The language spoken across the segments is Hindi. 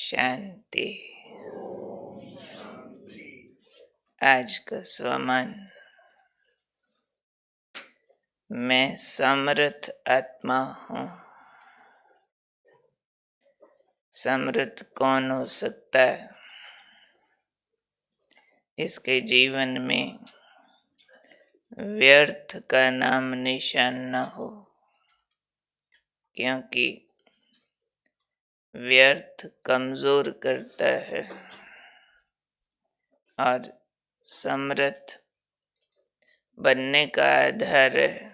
शांति। आज का स्वमन, मैं समर्थ आत्मा हूँ। समर्थ कौन हो सकता है? इसके जीवन में व्यर्थ का नाम निशान न हो, क्योंकि व्यर्थ कमजोर करता है और समर्थ बनने का आधार है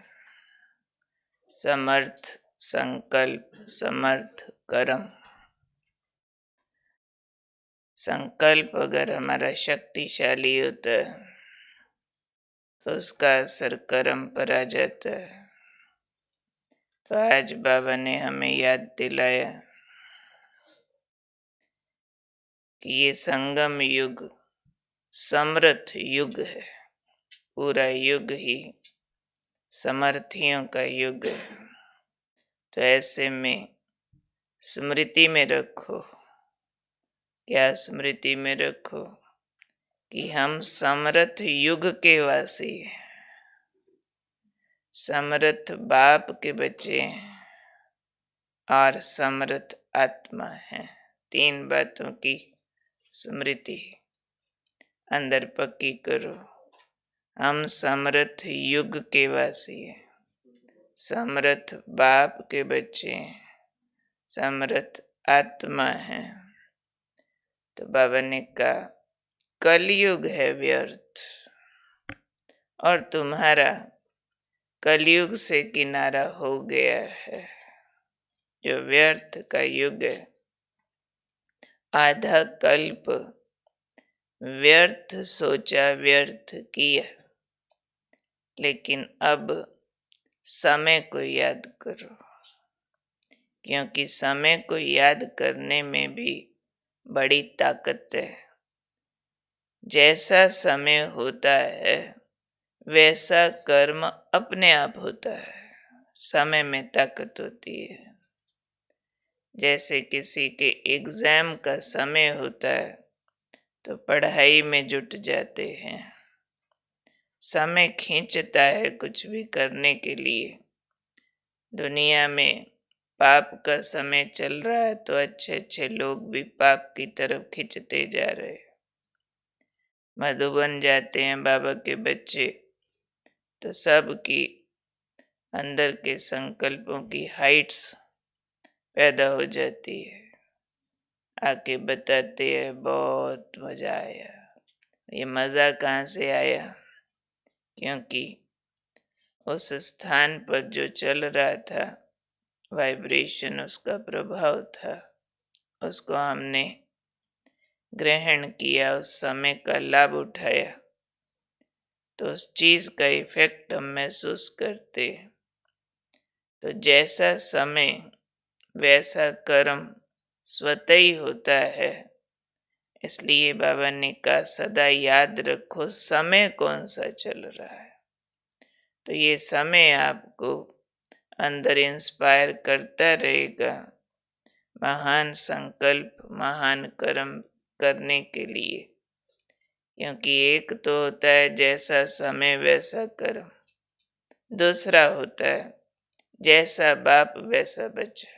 समर्थ संकल्प, समर्थ कर्म। संकल्प अगर हमारा शक्तिशाली होता है तो उसका असर कर्म पर आ जाता है। तो आज बाबा ने हमें याद दिलाया कि ये संगम युग समर्थ युग है। पूरा युग ही समर्थियों का युग है। तो ऐसे में स्मृति में रखो, क्या स्मृति में रखो कि हम समर्थ युग के वासी हैं, समर्थ बाप के बच्चे हैं और समर्थ आत्मा हैं। 3 बातों की स्मृति अंदर पक्की करो। हम समर्थ युग के वासी हैं, समर्थ बाप के बच्चे हैं, समर्थ आत्मा है। तो बाबा ने कहा कलयुग है व्यर्थ, और तुम्हारा कलयुग से किनारा हो गया है। जो व्यर्थ का युग है, आधा कल्प व्यर्थ सोचा, व्यर्थ किया, लेकिन अब समय को याद करो, क्योंकि समय को याद करने में भी बड़ी ताकत है। जैसा समय होता है वैसा कर्म अपने आप होता है। समय में ताकत होती है। जैसे किसी के एग्जाम का समय होता है तो पढ़ाई में जुट जाते हैं। समय खींचता है कुछ भी करने के लिए। दुनिया में पाप का समय चल रहा है तो अच्छे अच्छे लोग भी पाप की तरफ खींचते जा रहे। मधुबन जाते हैं बाबा के बच्चे तो सबकी अंदर के संकल्पों की हाइट्स पैदा हो जाती है। आके बताते हैं बहुत मजा आया। ये मजा कहाँ से आया? क्योंकि उस स्थान पर जो चल रहा था वाइब्रेशन, उसका प्रभाव था, उसको हमने ग्रहण किया, उस समय का लाभ उठाया, तो उस चीज का इफेक्ट हम महसूस करते। तो जैसा समय वैसा कर्म स्वतः ही होता है। इसलिए बाबा ने कहा सदा याद रखो समय कौन सा चल रहा है। तो ये समय आपको अंदर इंस्पायर करता रहेगा महान संकल्प, महान कर्म करने के लिए। क्योंकि एक तो होता है जैसा समय वैसा कर्म, दूसरा होता है जैसा बाप वैसा बच्चा।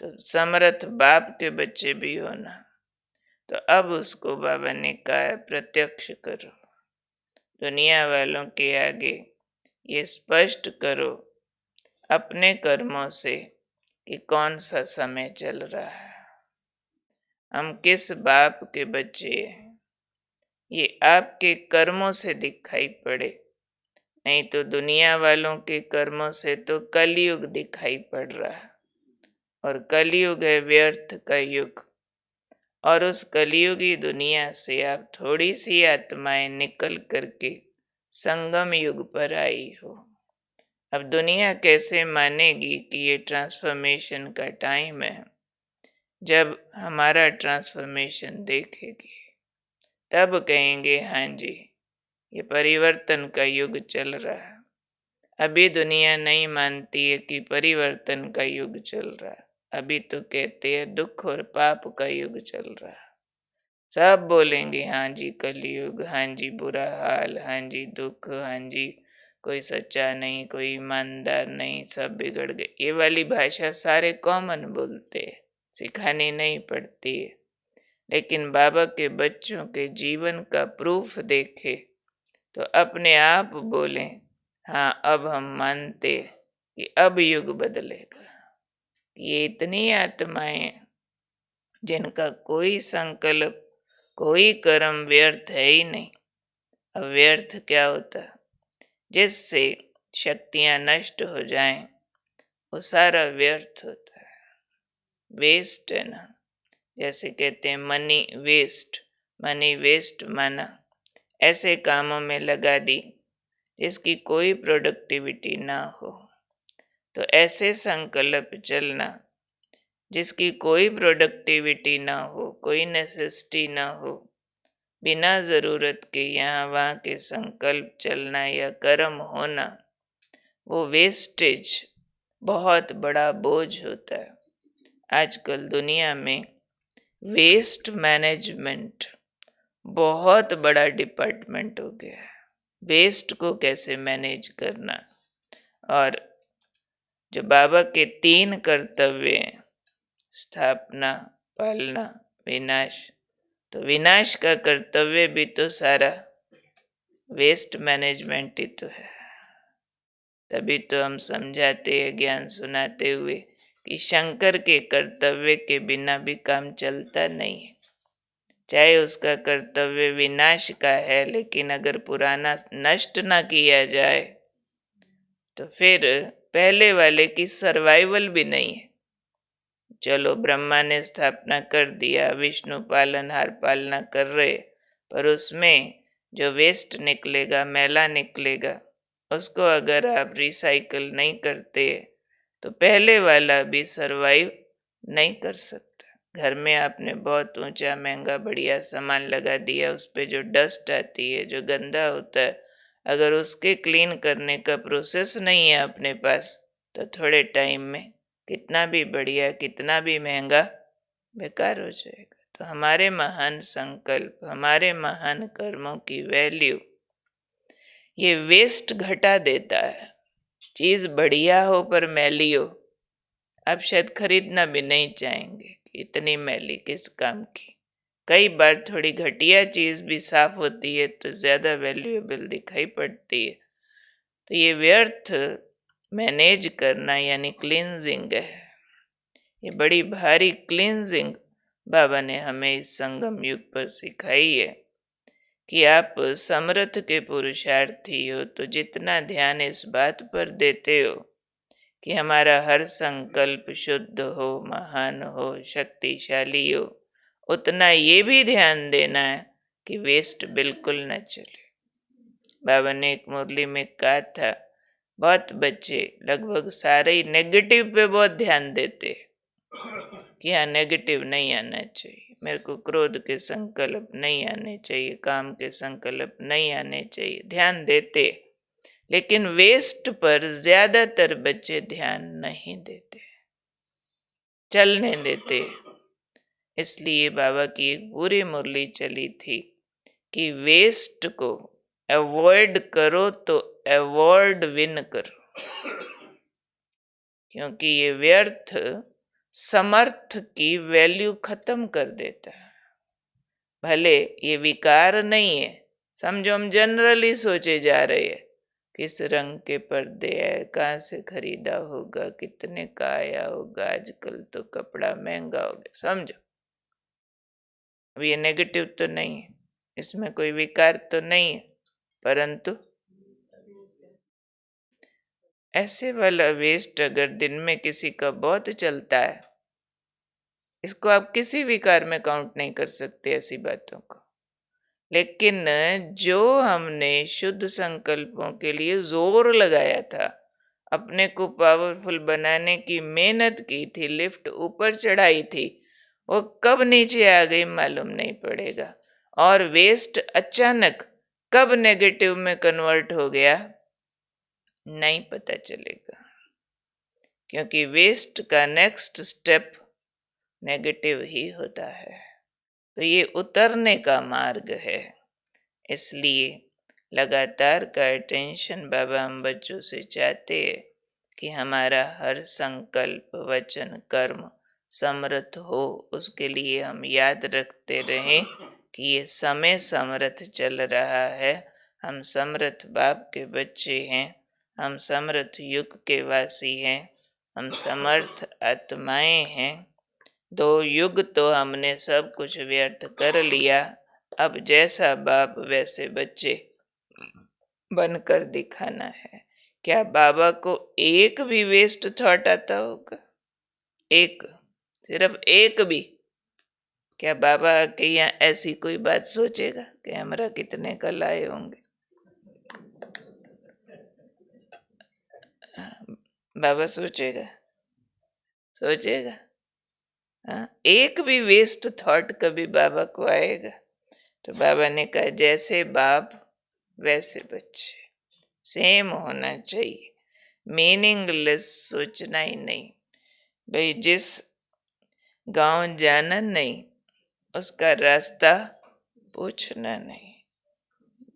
तो समर्थ बाप के बच्चे भी होना। तो अब उसको बाबा ने कहा है प्रत्यक्ष करो। दुनिया वालों के आगे ये स्पष्ट करो अपने कर्मों से कि कौन सा समय चल रहा है, हम किस बाप के बच्चे हैं। ये आपके कर्मों से दिखाई पड़े, नहीं तो दुनिया वालों के कर्मों से तो कलयुग दिखाई पड़ रहा है। और कलयुग है व्यर्थ का युग। और उस कलयुगी दुनिया से आप थोड़ी सी आत्माएं निकल करके संगम युग पर आई हो। अब दुनिया कैसे मानेगी कि ये ट्रांसफॉर्मेशन का टाइम है? जब हमारा ट्रांसफॉर्मेशन देखेगी तब कहेंगे हाँ जी, ये परिवर्तन का युग चल रहा है। अभी दुनिया नहीं मानती है कि परिवर्तन का युग चल रहा है। अभी तो कहते हैं दुख और पाप का युग चल रहा है। सब बोलेंगे हाँ जी कलयुग, हाँ जी बुरा हाल, हाँ जी दुख, हाँ जी कोई सच्चा नहीं, कोई ईमानदार नहीं, सब बिगड़ गए। ये वाली भाषा सारे कॉमन बोलते हैं, सिखानी नहीं पड़ती है। लेकिन बाबा के बच्चों के जीवन का प्रूफ देखे तो अपने आप बोले हाँ अब हम मानते कि अब युग बदलेगा। ये इतनी आत्माएं जिनका कोई संकल्प, कोई कर्म व्यर्थ है ही नहीं। अब व्यर्थ क्या होता है? जिससे शक्तियां नष्ट हो जाएं वो सारा व्यर्थ होता है, वेस्ट है ना। जैसे कहते हैं मनी वेस्ट, मनी वेस्ट माना ऐसे कामों में लगा दी जिसकी कोई प्रोडक्टिविटी ना हो। तो ऐसे संकल्प चलना जिसकी कोई प्रोडक्टिविटी ना हो, कोई नेसेसिटी ना हो, बिना जरूरत के यहाँ वहाँ के संकल्प चलना या कर्म होना, वो वेस्टेज बहुत बड़ा बोझ होता है। आजकल दुनिया में वेस्ट मैनेजमेंट बहुत बड़ा डिपार्टमेंट हो गया है। वेस्ट को कैसे मैनेज करना, और जो बाबा के 3 कर्तव्य हैं, स्थापना, पालना, विनाश, तो विनाश का कर्तव्य भी तो सारा वेस्ट मैनेजमेंट ही तो है। तभी तो हम समझाते हैं ज्ञान सुनाते हुए कि शंकर के कर्तव्य के बिना भी काम चलता नहीं है। चाहे उसका कर्तव्य विनाश का है, लेकिन अगर पुराना नष्ट ना किया जाए तो फिर पहले वाले की सर्वाइवल भी नहीं है। चलो ब्रह्मा ने स्थापना कर दिया, विष्णु पालनहार पालना कर रहे, पर उसमें जो वेस्ट निकलेगा, मैला निकलेगा, उसको अगर आप रिसाइकल नहीं करते तो पहले वाला भी सरवाइव नहीं कर सकता। घर में आपने बहुत ऊंचा महंगा बढ़िया सामान लगा दिया, उस पे जो डस्ट आती है, जो गंदा होता है, अगर उसके क्लीन करने का प्रोसेस नहीं है अपने पास, तो थोड़े टाइम में कितना भी बढ़िया, कितना भी महंगा बेकार हो जाएगा। तो हमारे महान संकल्प, हमारे महान कर्मों की वैल्यू ये वेस्ट घटा देता है। चीज बढ़िया हो पर मैली हो, आप शायद खरीदना भी नहीं चाहेंगे कि इतनी मैली किस काम की। कई बार थोड़ी घटिया चीज भी साफ होती है तो ज्यादा वैल्यूएबल दिखाई पड़ती है। तो ये व्यर्थ मैनेज करना यानी क्लींजिंग है। ये बड़ी भारी क्लींजिंग बाबा ने हमें इस संगम युग पर सिखाई है कि आप समर्थ के पुरुषार्थी हो तो जितना ध्यान इस बात पर देते हो कि हमारा हर संकल्प शुद्ध हो, महान हो, शक्तिशाली हो, उतना ये भी ध्यान देना है कि वेस्ट बिल्कुल न चले। बाबा ने एक मुरली में कहा था, बहुत बच्चे लगभग सारे ही नेगेटिव पे बहुत ध्यान देते कि हाँ नेगेटिव नहीं आना चाहिए, मेरे को क्रोध के संकल्प नहीं आने चाहिए, काम के संकल्प नहीं आने चाहिए, ध्यान देते। लेकिन वेस्ट पर ज्यादातर बच्चे ध्यान नहीं देते, चलने देते। इसलिए बाबा की एक पूरी मुरली चली थी कि वेस्ट को अवॉइड करो तो अवॉर्ड विन करो, क्योंकि ये व्यर्थ समर्थ की वैल्यू खत्म कर देता है। भले ये विकार नहीं है, समझो हम जनरली सोचे जा रहे हैं किस रंग के पर्दे है, कहाँ से खरीदा होगा, कितने का आया होगा, आजकल तो कपड़ा महंगा हो गया, समझो। अब ये नेगेटिव तो नहीं है, इसमें कोई विकार तो नहीं है, परंतु ऐसे वाला वेस्ट अगर दिन में किसी का बहुत चलता है, इसको आप किसी विकार में काउंट नहीं कर सकते ऐसी बातों को। लेकिन जो हमने शुद्ध संकल्पों के लिए जोर लगाया था, अपने को पावरफुल बनाने की मेहनत की थी, लिफ्ट ऊपर चढ़ाई थी, वो कब नीचे आ गई मालूम नहीं पड़ेगा। और वेस्ट अचानक कब नेगेटिव में कन्वर्ट हो गया नहीं पता चलेगा। क्योंकि वेस्ट का नेक्स्ट स्टेप नेगेटिव ही होता है। तो ये उतरने का मार्ग है। इसलिए लगातार का अटेंशन बाबा हम बच्चों से चाहते हैं कि हमारा हर संकल्प, वचन, कर्म समर्थ हो। उसके लिए हम याद रखते रहें कि ये समय समर्थ चल रहा है। हम समर्थ बाप के बच्चे हैं, हम समर्थ युग के वासी हैं, हम समर्थ आत्माएं हैं। 2 युग तो हमने सब कुछ व्यर्थ कर लिया। अब जैसा बाप वैसे बच्चे बनकर दिखाना है। क्या बाबा को एक भी वेस्ट थॉट आता होगा? एक, सिर्फ एक भी? क्या बाबा के यहाँ ऐसी कोई बात सोचेगा कि हमरा कितने कल आए होंगे? बाबा सोचेगा? सोचेगा? हाँ, एक भी वेस्ट थॉट कभी बाबा को आएगा? तो बाबा ने कहा जैसे बाप वैसे बच्चे, सेम होना चाहिए। मीनिंगलेस सोचना ही नहीं। भाई जिस गांव जाना नहीं, उसका रास्ता पूछना नहीं।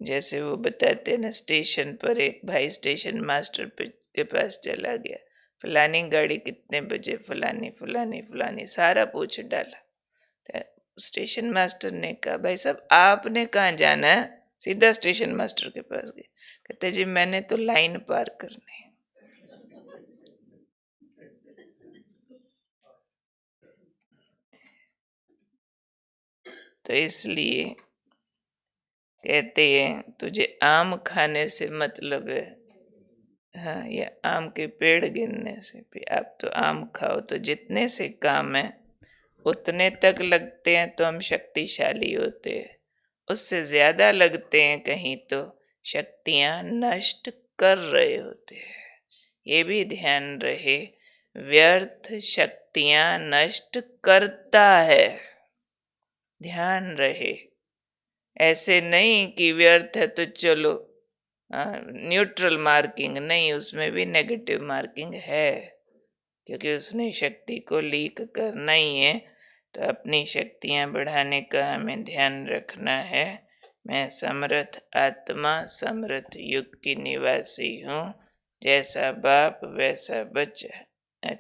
जैसे वो बताते ना, स्टेशन पर एक भाई स्टेशन मास्टर के पास चला गया, फलानी गाड़ी कितने बजे, फलानी फलानी फलानी सारा पूछ डाला। तो स्टेशन मास्टर ने कहा भाई साहब आपने कहाँ जाना है? सीधा स्टेशन मास्टर के पास गए। कहते जी मैंने तो लाइन पार करनी है। तो इसलिए कहते हैं तुझे आम खाने से मतलब है, हाँ, ये आम के पेड़ गिनने से भी। आप तो आम खाओ तो जितने से काम है उतने तक लगते हैं तो हम शक्तिशाली होते हैं। उससे ज्यादा लगते हैं कहीं तो शक्तियां नष्ट कर रहे होते हैं। ये भी ध्यान रहे, व्यर्थ शक्तियां नष्ट करता है। ध्यान रहे, ऐसे नहीं कि व्यर्थ है तो चलो न्यूट्रल मार्किंग नहीं, उसमें भी नेगेटिव मार्किंग है, क्योंकि उसने शक्ति को लीक करना ही है। तो अपनी शक्तियां बढ़ाने का हमें ध्यान रखना है। मैं समर्थ आत्मा, समर्थ युग की निवासी हूँ। जैसा बाप वैसा बच्चा। अच्छा।